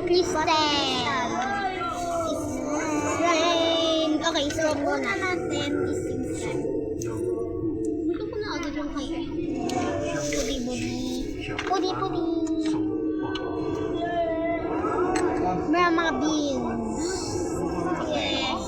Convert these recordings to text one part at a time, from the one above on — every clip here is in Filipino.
Crystal. Slime. Okay, so muna natin ising slime. Gusto ko na agad yung kayo. Pudi. May mga beans. Yes.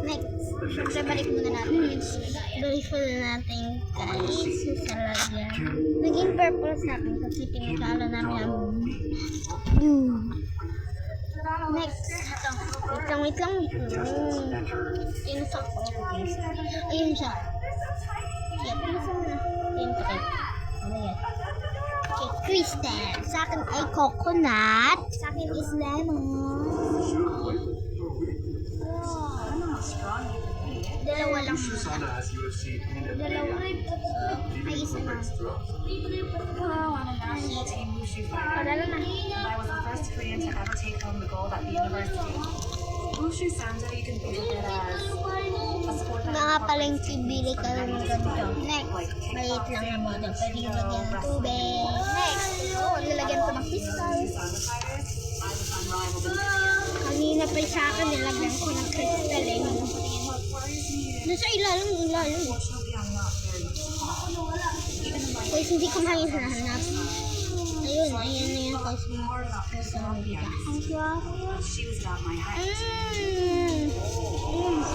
Next, balik muna natin. Balik muna natin guys sa lalagyan. Naging purple sa akin kasi pinagkala namin ang blue. Next, wait lang. Inusak ko. Ayun siya. Yeah, pinusak mo na. Ayun ka kayo. Ayan. Okay, crystal. Sa akin ay coconut. Sa akin is lemon. Dalawa lang. Dalawa. Ay, isa lang. Padala na. I was the first Korean to ever take home the gold at the university. Wushu Sanda, you can think of it as a sport that Mga palengke-bili ka ng ganito. Next, maliit lang ang model. Pwede yung lagyan ng tubig. Next, lalagyan ko ng crystals. Kanina pa sa akin, nilagyan ko ng crystal eh. Nasa ilalim. Guys, hindi ko hinahanap. Ayun guys. she was about my height.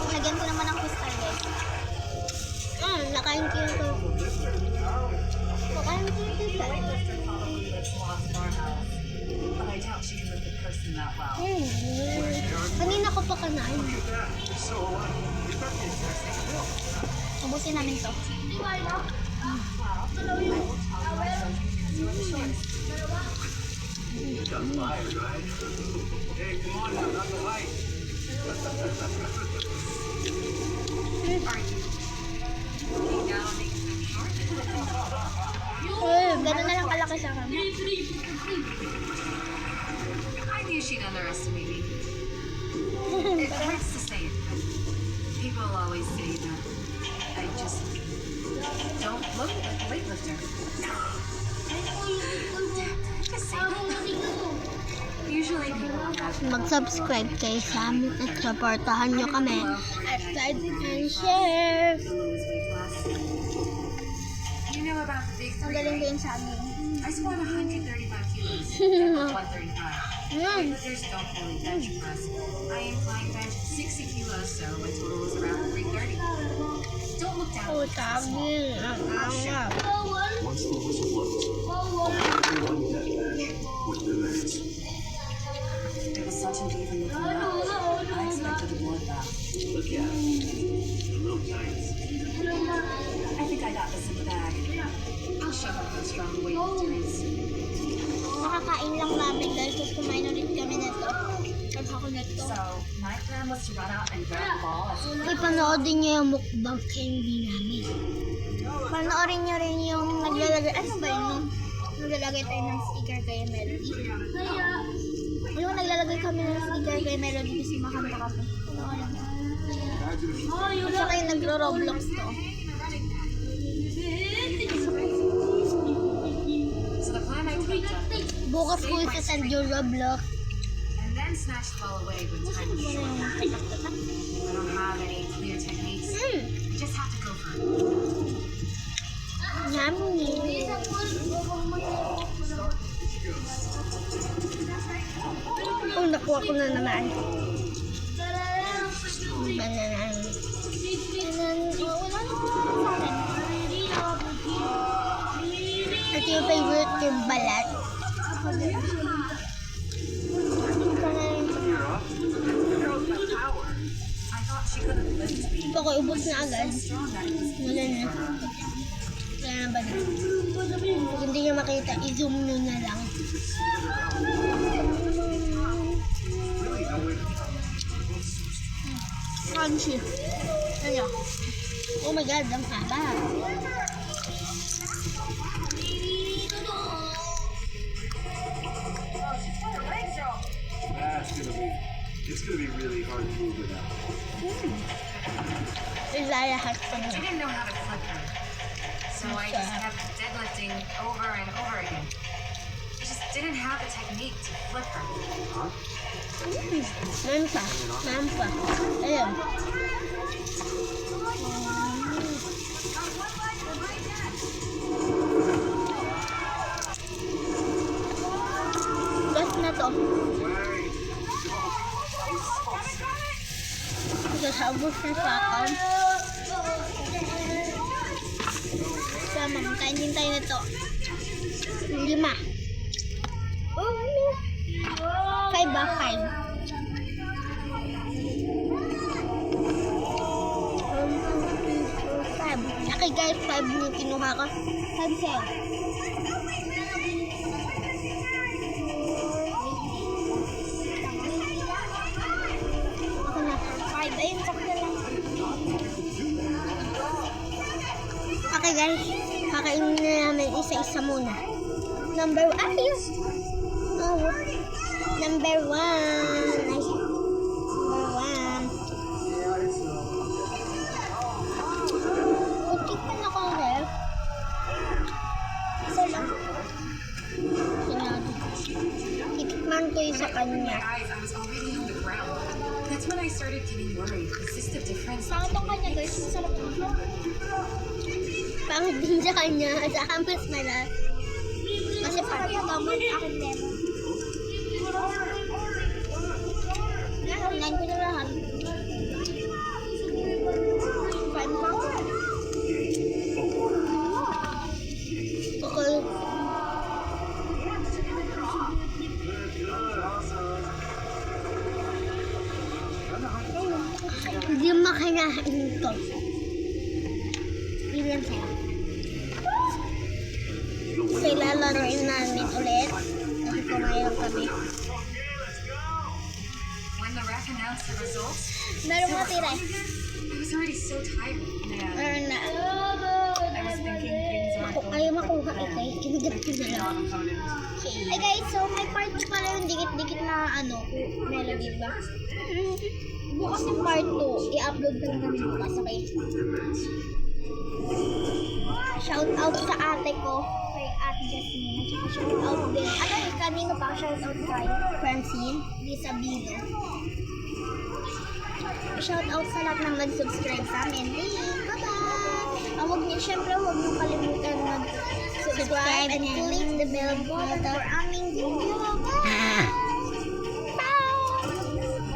Lagyan ko naman ng crystal guys. Nakain ko yung crystal. Weightlifter probably lifts lots of barbells, but I doubt she can lift a person that well. Kanina ko pa kanain. Ubusin namin to. Ganun na lang kalaki sa akin. I knew she'd underestimate me. It hurts to say it, but people always say that I just don't look like a weightlifter. Just say that. Usually people imagine Mag-subscribe kayo sa amin at supportahan nyo kami. At like and share. lose weight loss. You know about the big Ang three, galing ko right? yun sa amin. I squat 135 kilos, deadlift 135. Weightlifters don't really bench press. I incline bench 60 kilos, so my total was around 330. Don't look down. Oh, at me, sabi. Ang angat. Once the whistle blows, everyone deathmatch with the mates. It was such an even looking match. I expected a bloodbath. Look at it. The little giants. I think I got this in the bag. I'll show her how strong a weightlifter is. Nakakain lang namin guys. Tapos kumain ulit kami nito. Tapos ako nito. So, my plan was to run out and grab the ball as Ipanoodin nyo yung mukbang candy namin. Panoorin nyo rin yung naglalagay. Ano ba yun? Naglalagay tayo ng sticker kay Melody. Yung naglalagay kami ng sticker kay Melody kasi makanta kami. Panoorin nyo. At saka yung nagro-Roblox to. So the plan I took to Bukas ko isa-send yung Roblox. and then snatch the ball away when time was short. I don't have any clear techniques. I just have to go for it. Yummy. Oh, nakuha ko na naman. Banana. Wala na sa akin. Ito yung favorite yung balat. I thought she could have lifted me. Ito ko, ubos na agad. Strong that it was Wala na. Kaya na ba dito? Kung hindi nyo makita, i-zoom nyo na lang. Crunchy. Ano? Oh my god, ang haba. gonna be really hard to move it out. Ilalahat ko I na. didn't know how to flip her. So I just kept deadlifting over and over again. I just didn't have the technique to flip her. Huh? Meron pa. Meron pa. Ayun. Last na to. Sasabos na sa akin. So, mamakain din tayo na to. 5. Oh, ano? 5 ba? 5. Okay guys, 5 yung kinuha ko. 5 sa'yo. Ako na. 5. Ayun, sakto lang. Okay guys, kakainin na namin isa-isa muna. Number 1. Ayun! Oh, number 1. Number 1. Putik man ako ref. Isa lang. Sinado. Titikman ko yung sa When I opened my kanya. eyes, I was already on the ground. That's when I started getting worried. Is this the difference? Pangit ang kanya guys. Masarap ito. Pangit din sa kanya. Sa akin mas malas. Kasi parang gamot akin lemon. Hanggang ko na lahat. Fine pa ako. Okay. Hindi makanain ito. Bigyan sa'yo. Kaya lalaroin namin ulit. Kasi kumain kami. When the ref announced the results, Meron mga tira. I was already so tired. Yeah. Meron na. I was thinking things weren't Ako, ayaw makuha ito eh. Kinagap ko na lang. Okay. Ay guys, so may part 2 pala yung dikit-dikit na ano, melody ba? Bukas yung part 2, i-upload ko na namin bukas, okay? Shout out sa ate ko, kay Ate Jasmine, at saka shout out din. Ano eh, kanino pa shout out kay Francine, Lisa Bino. Shout out sa lahat ng mag-subscribe sa amin. Hey, bye-bye! Huwag niyo, syempre, huwag niyo kalimutan mag-subscribe and click the bell button for aming video. Bye!